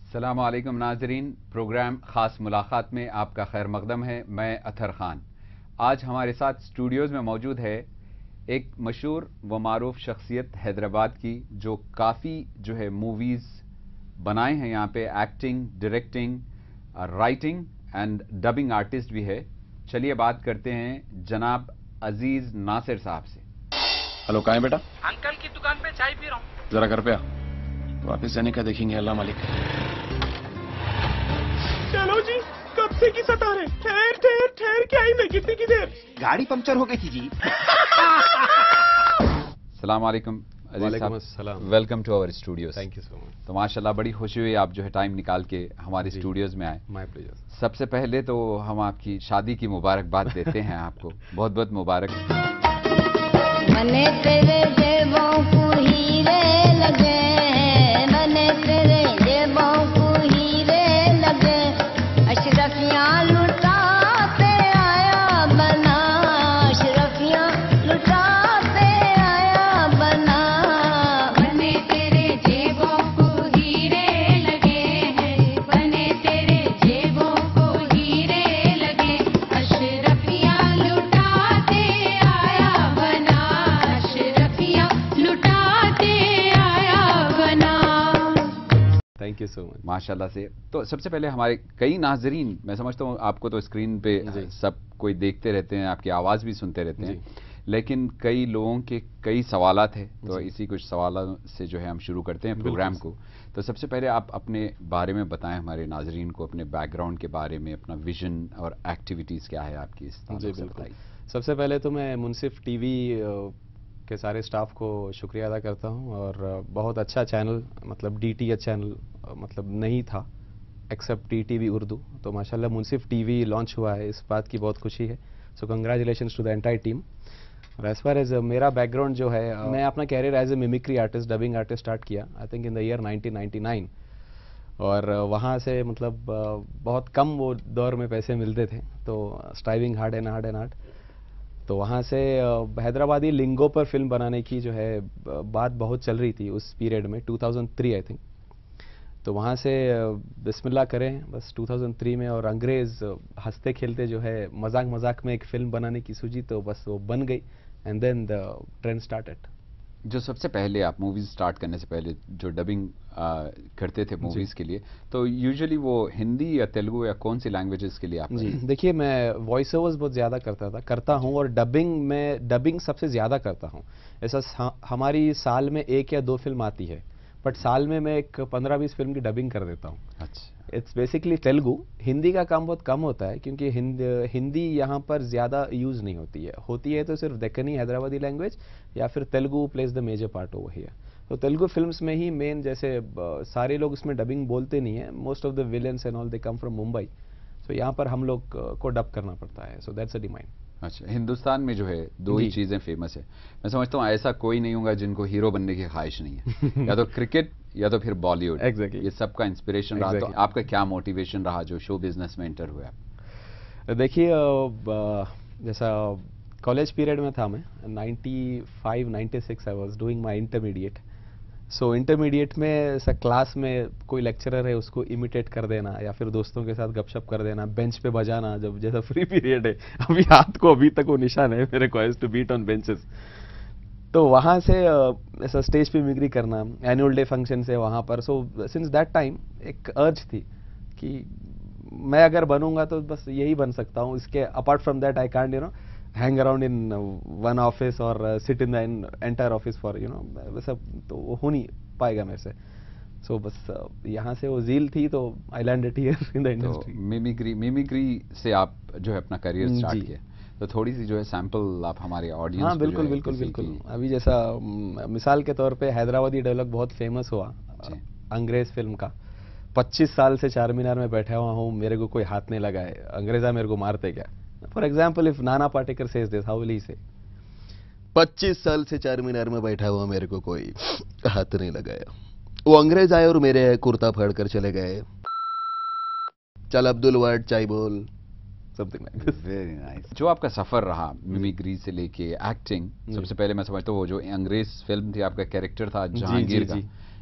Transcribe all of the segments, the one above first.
अस्सलामु अलैकुम नाज़रीन, प्रोग्राम ख़ास मुलाकात में आपका खैर मक़दम है। मैं अतहर ख़ान। आज हमारे साथ स्टूडियोज़ में मौजूद है एक मशहूर व मारूफ शख्सियत हैदराबाद की, जो काफ़ी जो है मूवीज़ बनाए हैं यहाँ पे, acting, directing, writing and dubbing artist भी है। चलिए बात करते हैं जनाब अजीज़ नासिर साहब से। हेलो, कहाँ है बेटा? अंकल की दुकान पे चाय पी रहा हूँ। जरा घर पे आ, वापस जाने का देखेंगे, अल्लाह मालिक। चलो जी, कब से की सता रहे? ठहर ठहर ठहर के आई मैं, कितनी की देर? गाड़ी पंक्चर हो गई थी जी। अस्सलाम वालेकुम Aziz sahab, welcome to our studios. Thank you so much. तो माशाल्लाह बड़ी खुशी हुई आप जो है टाइम निकाल के हमारे स्टूडियोज में आए। My pleasure. सबसे पहले तो हम आपकी शादी की मुबारकबाद देते हैं आपको, बहुत बहुत मुबारक। मने तेरे जेबों को हीरे लगे, मने तेरे जेबों को हीरे लगे, अशरफियाँ लुटाते आया बना, अशरफियाँ लुटाते आया बना। मने तेरे जेबों को हीरे लगे हैं, मने तेरे जेबों को हीरे लगे, अशरफियाँ लुटाते आया बना, अशरफियाँ लुटाते आया बना। Thank you so much. माशाल्लाह से। तो सबसे पहले हमारे कई नाजरीन, मैं समझता हूँ आपको तो स्क्रीन पे सब कोई देखते रहते हैं, आपकी आवाज़ भी सुनते रहते हैं, लेकिन कई लोगों के कई सवालात हैं। तो इसी कुछ सवालों से जो है हम शुरू करते हैं प्रोग्राम को। तो सबसे पहले आप अपने बारे में बताएं हमारे नाजरीन को, अपने बैकग्राउंड के बारे में, अपना विजन और एक्टिविटीज़ क्या है आपकी इस जी बिल्कुल। सबसे पहले तो मैं मुनसिफ टीवी के सारे स्टाफ को शुक्रिया अदा करता हूं, और बहुत अच्छा चैनल, मतलब डीटीएच चैनल मतलब नहीं था एक्सेप्ट टीटीवी उर्दू, तो माशाल्लाह मुनसिफ टीवी लॉन्च हुआ है, इस बात की बहुत खुशी है। So congratulations to the entire team. और एज फार एज मेरा बैकग्राउंड जो है, मैं अपना career as a mimicry artist, dubbing artist start किया I think in the year 1999, और वहाँ से मतलब बहुत कम वो दौर में पैसे मिलते थे, तो striving hard and hard and hard. तो वहाँ से हैदराबादी लिंगो पर फिल्म बनाने की जो है बात बहुत चल रही थी उस पीरियड में, 2003 आई थिंक। तो वहाँ से बिस्मिल्लाह करें बस 2003 में, और अंग्रेज़ हंसते खेलते जो है मजाक मजाक में एक फिल्म बनाने की सूझी, तो बस वो बन गई, and then the trend started. जो सबसे पहले आप मूवीज स्टार्ट करने से पहले जो डबिंग करते थे मूवीज के लिए, तो यूजुअली वो हिंदी या तेलुगु या कौन सी लैंग्वेजेस के लिए आप? जी देखिए, मैं वॉइस ओवर्स बहुत ज़्यादा करता हूँ, और डबिंग सबसे ज़्यादा करता हूँ। ऐसा हमारी साल में 1 या 2 फिल्म आती है, बट साल में मैं एक 15-20 फिल्म की डबिंग कर देता हूँ। अच्छा। It's basically Telugu. हिंदी का काम बहुत कम होता है, क्योंकि हिंदी यहाँ पर ज़्यादा यूज़ नहीं होती है तो सिर्फ दक्कनी हैदराबादी लैंग्वेज, या फिर Telugu plays the major part over here. तो तेलुगु फिल्म्स में ही मेन, जैसे सारे लोग इसमें डबिंग बोलते नहीं है, most of the villains and all they come from Mumbai, so यहाँ पर हम लोग को डब करना पड़ता है, सो दैट्स अ डिमांड। अच्छा, हिंदुस्तान में जो है दो ही चीज़ें फेमस है। मैं समझता हूँ ऐसा कोई नहीं होगा जिनको हीरो बनने की ख्वाहिश नहीं है। या तो क्रिकेट या तो फिर बॉलीवुड। Exactly. ये सबका इंस्पिरेशन रहा। तो आपका क्या मोटिवेशन रहा जो शो बिजनेस में एंटर हुआ? देखिए, जैसा कॉलेज पीरियड में था मैं, 95-96 I was doing my intermediate. So intermediate में ऐसा क्लास में कोई लेक्चरर है उसको इमिटेट कर देना, या फिर दोस्तों के साथ गपशप कर देना, बेंच पे बजाना, जब जैसा फ्री पीरियड है, अभी हाथ को अभी तक वो निशान है मेरे को, टू बीट ऑन बेंचेस। तो वहाँ से ऐसा स्टेज पे मिमिक्री करना, एनुअल डे फंक्शन से वहाँ पर। सो सिंस दैट टाइम एक अर्ज थी कि मैं अगर बनूंगा तो बस यही बन सकता हूँ, इसके apart from that I can't hang around in one office और sit in the entire office for वैसा तो वो हो नहीं पाएगा मेरे से। सो बस यहाँ से वो ज़ील थी, तो I landed here in the industry. Mimicry से आप जो है अपना करियर स्टार्ट किया, तो थोड़ी सी जो है सैंपल आप हमारे ऑडियंस? हाँ बिल्कुल। अभी जैसा मिसाल के तौर पे हैदराबादी डायलॉग बहुत फेमस हुआ अंग्रेज फिल्म का, 25 साल से चार मीनार में बैठा हुआ हूँ, मेरे को कोई हाथ नहीं लगाए, अंग्रेजा मेरे को मारते क्या। For example, if Nana Patekar says this, how will he से? 25 साल से चार मीनार में बैठा हुआ, मेरे को कोई हाथ नहीं लगाया, वो अंग्रेज आए और मेरे कुर्ता फाड़ कर चले गए, चल अब्दुल वर्ड चाय बोल, something like this. Very nice. जो आपका सफर रहा मिमिक्री से लेके एक्टिंग, सबसे पहले मैं समझता हूँ वो जो अंग्रेज फिल्म थी, आपका कैरेक्टर था जहांगीर का,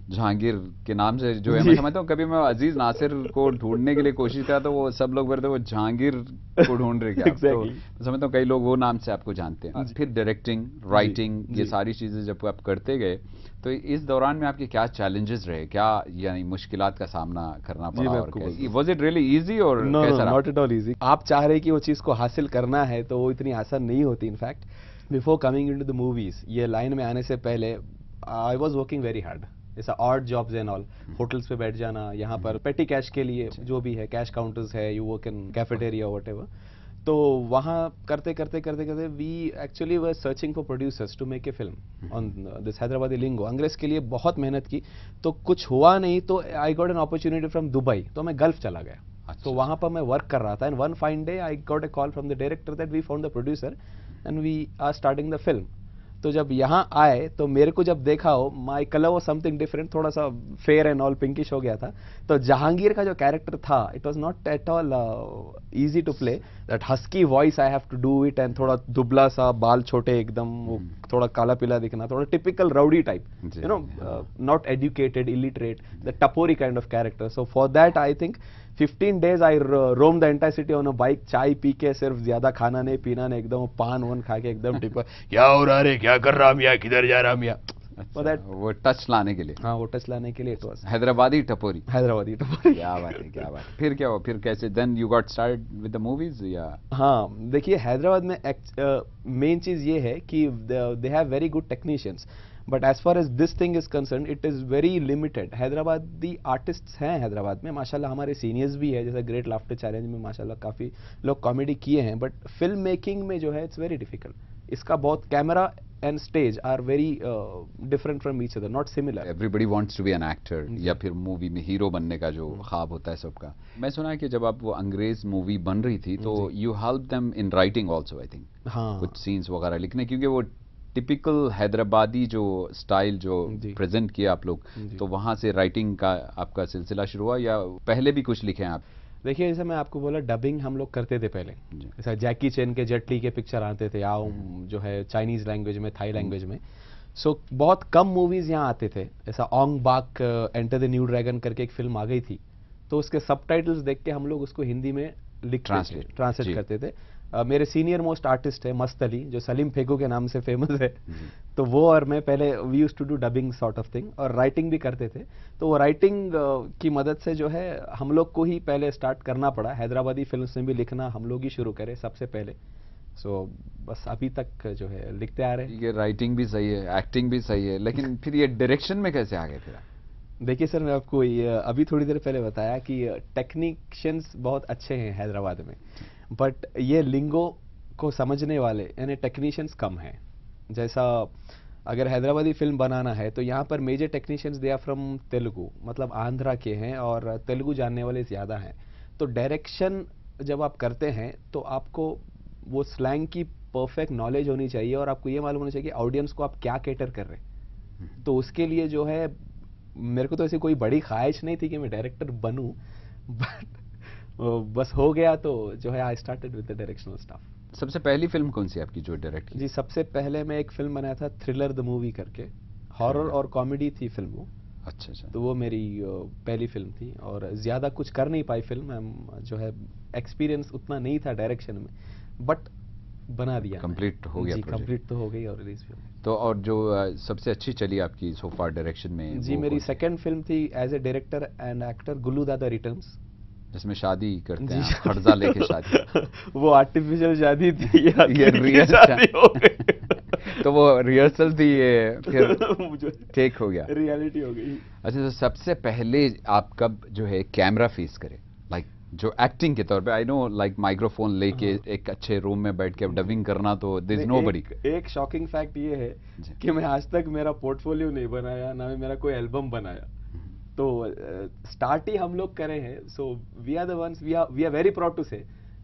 जहांगीर के नाम से जो है, मैं समझता हूँ कभी मैं अजीज नासिर को ढूंढने के लिए कोशिश किया तो वो सब लोग बोलते वो जहांगीर को ढूंढ रहे क्या। Exactly. तो समझता हूँ कई लोग वो नाम से आपको जानते हैं। फिर डायरेक्टिंग, राइटिंग, ये सारी चीजें जब आप करते गए तो इस दौरान में आपके क्या चैलेंजेस रहे, क्या यानी मुश्किलात का सामना करना जी, पड़ा, मैं और आपको बोलता हूँ। वाज इट रियली इजी और नो कैसा रहा? Not at all easy. आप चाह रहे कि वो चीज़ को हासिल करना है तो वो इतनी आसान नहीं होती। In fact before coming into the movies, ये लाइन में आने से पहले I was working very hard, ऐसा odd jobs and all, hotels पे बैठ जाना, यहाँ पर पेटी कैश के लिए जो भी है, कैश काउंटर्स है, you work in cafeteria whatever. तो वहाँ करते करते करते करते we actually were searching for producers to make a film on this Hyderabadi lingo. Angrez के लिए बहुत मेहनत की तो कुछ हुआ नहीं, तो I got an opportunity from Dubai, तो मैं गल्फ चला गया। तो वहाँ पर मैं वर्क कर रहा था and one fine day I got a call from the director that we found the producer and we are starting the film. तो जब यहाँ आए तो मेरे को जब देखा हो, माई कलर वो समथिंग डिफरेंट, थोड़ा सा फेयर एंड ऑल पिंकिश हो गया था। तो जहांगीर का जो कैरेक्टर था, it was not at all easy to play. That husky voice I have to do it, and थोड़ा दुबला सा, बाल छोटे एकदम, वो थोड़ा काला पीला दिखना, थोड़ा typical rowdy type, you know, not educated, illiterate, the tapori kind of character. So for that I think 15 days I roam the entire city on a bike, चाय पी के, सिर्फ ज्यादा खाना नहीं पीना नहीं, एकदम पान वन खा के एकदम टिपर, क्या हो रहा रे, क्या कर रहा मियाँ, किधर जा रहा मियाँ। वो टच लाने के लिए, हाँ वो टच लाने के लिए इट वाज हैदराबादी टपोरी। हैदराबादी टपोरी। क्या बात है, क्या बात है। फिर क्या हुआ, फिर कैसे then you got start with the movies? या हाँ देखिए, हैदराबाद में मेन चीज ये है कि they have very good technicians, but as far as this thing is concern it is very limited. Hyderabadi artists हैं हैदराबाद में माशाल्लाह, हमारे सीनियर्स भी है, जैसे ग्रेट लाफ्टर चैलेंज में माशाल्लाह काफ़ी लोग कॉमेडी किए हैं, बट फिल्म मेकिंग में जो है इट्स वेरी डिफिकल्ट। इसका बहुत camera and stage are very different from each other, not similar. Everybody wants to be an actor, या फिर मूवी में हीरो बनने का जो ख्वाब होता है सबका। मैं सुना है कि जब आप वो अंग्रेज मूवी बन रही थी तो you help them in writing also, I think, हाँ कुछ सीन्स वगैरह लिखने, क्योंकि वो टिपिकल हैदराबादी जो स्टाइल जो प्रेजेंट किया आप लोग, तो वहाँ से राइटिंग का आपका सिलसिला शुरू हुआ या पहले भी कुछ लिखे हैं आप? देखिए, जैसे मैं आपको बोला, डबिंग हम लोग करते थे पहले, जैसा जैकी चैन के, जेट ली के पिक्चर आते थे, या जो है चाइनीज लैंग्वेज में, थाई लैंग्वेज में। सो बहुत कम मूवीज यहाँ आते थे। ऐसा ओंग बाक एंटर द न्यू ड्रैगन करके एक फिल्म आ गई थी, तो उसके सबटाइटल्स देख के हम लोग उसको हिंदी में ट्रांसलेट करते थे। मेरे सीनियर मोस्ट आर्टिस्ट है मस्त अली, जो सलीम फेगू के नाम से फेमस है, तो वो और मैं पहले we used to do dubbing sort of thing, और राइटिंग भी करते थे। तो वो राइटिंग की मदद से जो है हम लोग को ही पहले स्टार्ट करना पड़ा। हैदराबादी फिल्म्स में भी लिखना हम लोग ही शुरू करे सबसे पहले। सो बस अभी तक जो है लिखते आ रहे हैं। ये राइटिंग भी सही है, एक्टिंग भी सही है, लेकिन फिर ये डायरेक्शन में कैसे आ गए फिर? देखिए सर, मैं आपको अभी थोड़ी देर पहले बताया कि टेक्नीशियंस बहुत अच्छे हैं हैदराबाद में, बट ये लिंगो को समझने वाले यानी टेक्नीशियंस कम हैं। जैसा अगर हैदराबादी फिल्म बनाना है तो यहाँ पर major technicians they are from Telugu, मतलब आंध्रा के हैं, और तेलुगु जानने वाले ज़्यादा हैं। तो डायरेक्शन जब आप करते हैं तो आपको वो स्लैंग की परफेक्ट नॉलेज होनी चाहिए, और आपको ये मालूम होना चाहिए कि ऑडियंस को आप क्या कैटर कर रहे हैं। तो उसके लिए जो है मेरे को तो ऐसी कोई बड़ी ख्वाहिश नहीं थी कि मैं डायरेक्टर बनूं, बट बस हो गया, तो जो है I started with the directional staff. सबसे पहली फिल्म कौन सी आपकी जो डायरेक्ट की? जी, सबसे पहले मैं एक फिल्म बनाया था, थ्रिलर द मूवी करके, हॉरर और कॉमेडी थी फिल्म वो। अच्छा अच्छा। तो वो मेरी पहली फिल्म थी, और ज़्यादा कुछ कर नहीं पाई फिल्म, जो है एक्सपीरियंस उतना नहीं था डायरेक्शन में, बट बना दिया, कंप्लीट हो गया। जी कंप्लीट तो हो गई और रिलीज भी हो गई। तो और जो सबसे अच्छी चली आपकी सो फार डायरेक्शन में? जी, मेरी सेकंड फिल्म थी as a director and actor, Gullu Dada returns, जिसमें शादी करते हैं, हर्जा लेके शादी। वो आर्टिफिशियल शादी थी, ये रियल शादी हो गई। तो वो रिहर्सल थी, ये फिर टेक हो गया, रियलिटी हो गई। अच्छा, तो सबसे पहले आप कब जो है कैमरा फेस करे, लाइक जो एक्टिंग के तौर पे? आई नो, लाइक माइक्रोफोन लेके एक अच्छे रूम में बैठ के डबिंग करना, तो देयर इज नोबडी। एक शॉकिंग फैक्ट ये है कि मैं आज तक मेरा पोर्टफोलियो नहीं बनाया, ना मेरा कोई एल्बम बनाया। तो स्टार्ट ही हम लोग करे हैं। So we are the ones, we are very proud to say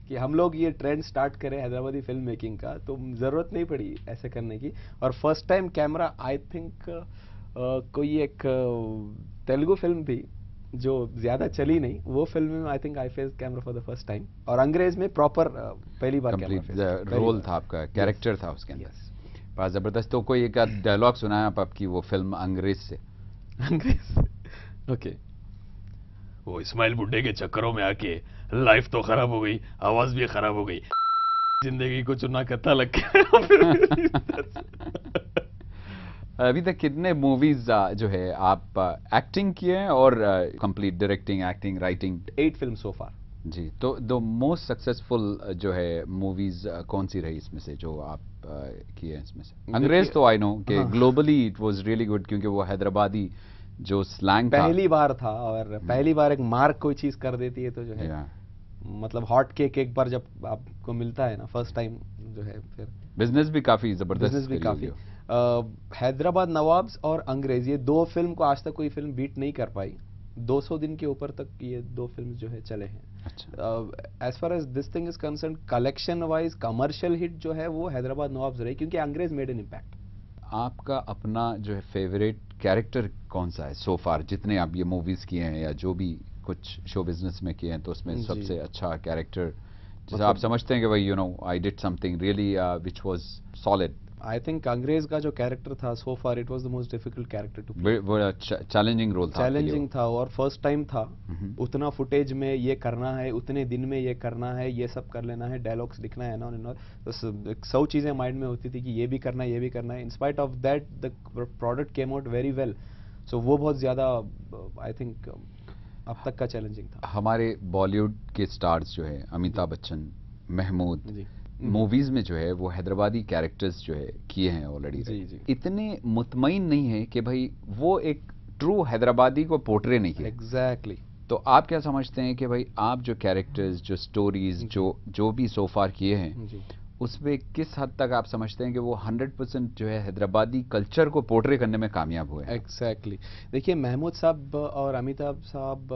कि हम लोग ये ट्रेंड स्टार्ट करें हैदराबादी फिल्म मेकिंग का, तो जरूरत नहीं पड़ी ऐसे करने की। और first time camera, I think कोई एक तेलुगु फिल्म थी जो ज्यादा चली नहीं, वो फिल्म में I think I face camera for the first time, और अंग्रेज में प्रॉपर पहली बार कैमरा रोल था आपका, कैरेक्टर था उसके अंदर। जबरदस्त। तो कोई एक डायलॉग सुनाया आप आपकी वो फिल्म अंग्रेज से? अंग्रेज ओके वो इस्माइल बुड्ढे के चक्करों में आके लाइफ तो खराब हो गई, आवाज भी खराब हो गई, जिंदगी को चुना कत्ता लग गया। अभी तक कितने मूवीज जो है आप एक्टिंग किए हैं और complete directing, acting, writing? 8 film so far. जी, तो द मोस्ट सक्सेसफुल जो है मूवीज कौन सी रही इसमें से जो आप किए हैं इसमें से? अंग्रेज तो आई नो कि globally it was really good क्योंकि वो हैदराबादी जो स्लैंग था पहली बार था और पहली बार एक मार्क कोई चीज कर देती है तो जो है मतलब हॉट केक एक बार जब आपको मिलता है ना फर्स्ट टाइम जो है फिर बिजनेस भी काफी जबरदस्त, बिजनेस भी काफी। हैदराबाद नवाब्स और अंग्रेज ये 2 फिल्म को आज तक कोई फिल्म बीट नहीं कर पाई। 200 दिन के ऊपर तक ये 2 फिल्म जो है चले हैं। अच्छा, as far as this thing is concern collection wise commercial hit जो है वो हैदराबाद नवाब्स रही क्योंकि अंग्रेज मेड एन इम्पैक्ट। आपका अपना जो है फेवरेट कैरेक्टर कौन सा है सो फार, जितने आप ये मूवीज किए हैं या जो भी कुछ शो बिजनेस में किए हैं, तो उसमें सबसे अच्छा कैरेक्टर जिसे आप समझते हैं कि भाई I did something really which was solid? I think Angrez का जो कैरेक्टर था so far it was the most difficult character to play. बड़ा चैलेंजिंग रोल था, चैलेंजिंग था और फर्स्ट टाइम था। उतना फुटेज में ये करना है, उतने दिन में ये करना है, ये सब कर लेना है, डायलॉग्स लिखना है ना, तो 100 चीजें माइंड में होती थी कि ये भी करना है, ये भी करना है। In spite of that the product came out very well. So वो बहुत ज्यादा आई थिंक अब तक का चैलेंजिंग था। हमारे बॉलीवुड के स्टार्स जो है अमिताभ बच्चन, महमूद, मूवीज में जो है वो हैदराबादी कैरेक्टर्स जो है किए हैं ऑलरेडी, इतने मुतमईन नहीं है कि भाई वो एक ट्रू हैदराबादी को पोर्ट्रे नहीं किया। एग्जैक्टली। तो आप क्या समझते हैं कि भाई आप जो कैरेक्टर्स, जो स्टोरीज, जो भी सो फार किए हैं उसमें किस हद तक आप समझते हैं कि वो 100% जो है हैदराबादी कल्चर को पोर्ट्रे करने में कामयाब हुए? एग्जैक्टली। देखिए महमूद साहब और अमिताभ साहब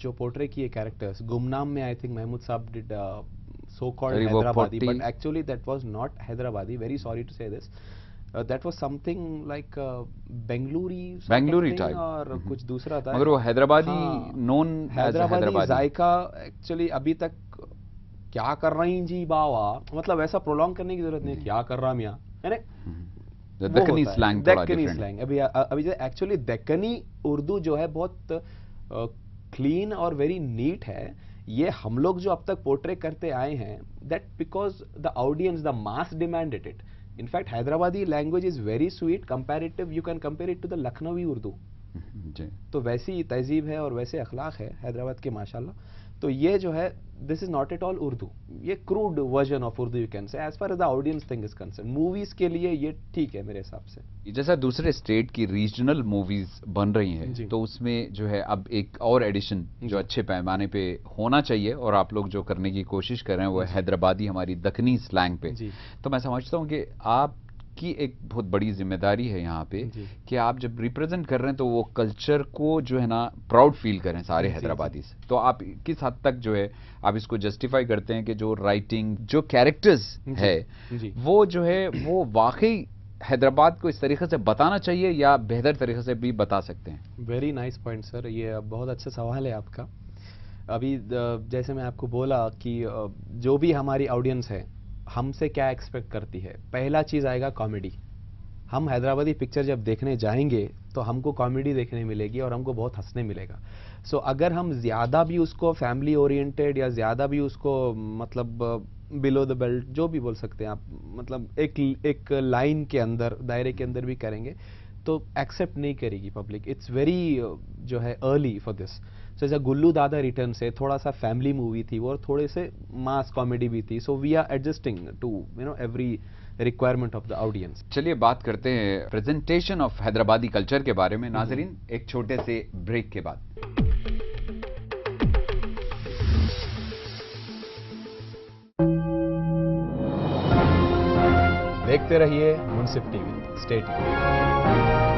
जो पोर्ट्रे किए कैरेक्टर्स, गुमनाम में आई थिंक महमूद साहब did so called Hyderabadi, but actually that was not Hyderabadi. Very sorry to say this. That was something like Bengaluru type और कुछ दूसरा था। मगर वो हैदराबादी नोन हैदराबादी जायका एक्चुअली अभी तक क्या कर रही जी बावा, मतलब ऐसा प्रोलॉन्ग करने की जरूरत नहीं, क्या कर रहा मियाँ, यानी दक्कनी स्लैंग, दक्कनी स्लैंग। अभी जो एक्चुअली दक्कनी उर्दू जो है बहुत क्लीन और वेरी नीट है। ये हम लोग जो अब तक पोर्ट्रे करते आए हैं that because the audience, the mass demanded it. In fact Hyderabadi language is very sweet comparative, you can compare it to the Lucknowi Urdu. तो वैसी तहजीब है और वैसे अखलाक है हैदराबाद के माशाल्लाह। तो ये जो है this is not at all Urdu, ये crude version of Urdu you can say as far as the audience thing is concern. Movies के लिए ये ठीक है मेरे हिसाब से। जैसा दूसरे स्टेट की रीजनल मूवीज बन रही हैं तो उसमें जो है अब एक और एडिशन जो अच्छे पैमाने पे होना चाहिए और आप लोग जो करने की कोशिश कर रहे हैं वो हैदराबादी हमारी दक्कनी स्लैंग पे। तो मैं समझता हूँ कि आप की एक बहुत बड़ी जिम्मेदारी है यहाँ पे कि आप जब रिप्रेजेंट कर रहे हैं तो वो कल्चर को जो है ना प्राउड फील करें सारे हैदराबादी से। तो आप किस हद तक जो है आप इसको जस्टिफाई करते हैं कि जो राइटिंग, जो कैरेक्टर्स है वो जो है वो वाकई हैदराबाद को इस तरीके से बताना चाहिए या बेहतर तरीके से भी बता सकते हैं? वेरी नाइस पॉइंट सर, ये बहुत अच्छा सवाल है आपका। अभी जैसे मैं आपको बोला कि जो भी हमारी ऑडियंस है हमसे क्या एक्सपेक्ट करती है, पहला चीज आएगा कॉमेडी। हम हैदराबादी पिक्चर जब देखने जाएंगे तो हमको कॉमेडी देखने मिलेगी और हमको बहुत हंसने मिलेगा। सो अगर हम ज्यादा भी उसको फैमिली ओरिएंटेड या ज्यादा भी उसको मतलब बिलो द बेल्ट जो भी बोल सकते हैं आप, मतलब एक लाइन के अंदर, दायरे के अंदर भी करेंगे तो एक्सेप्ट नहीं करेगी पब्लिक। इट्स वेरी जो है अर्ली फॉर दिस। सो जैसा गुल्लू दादा रिटर्न से थोड़ा सा फैमिली मूवी थी वो और थोड़े से मास कॉमेडी भी थी। So we are adjusting to every requirement of the audience. चलिए बात करते हैं प्रेजेंटेशन ऑफ हैदराबादी कल्चर के बारे में नाजरीन, एक छोटे से ब्रेक के बाद। देखते रहिए मुंसिफ टीवी, स्टे ट्यून्ड।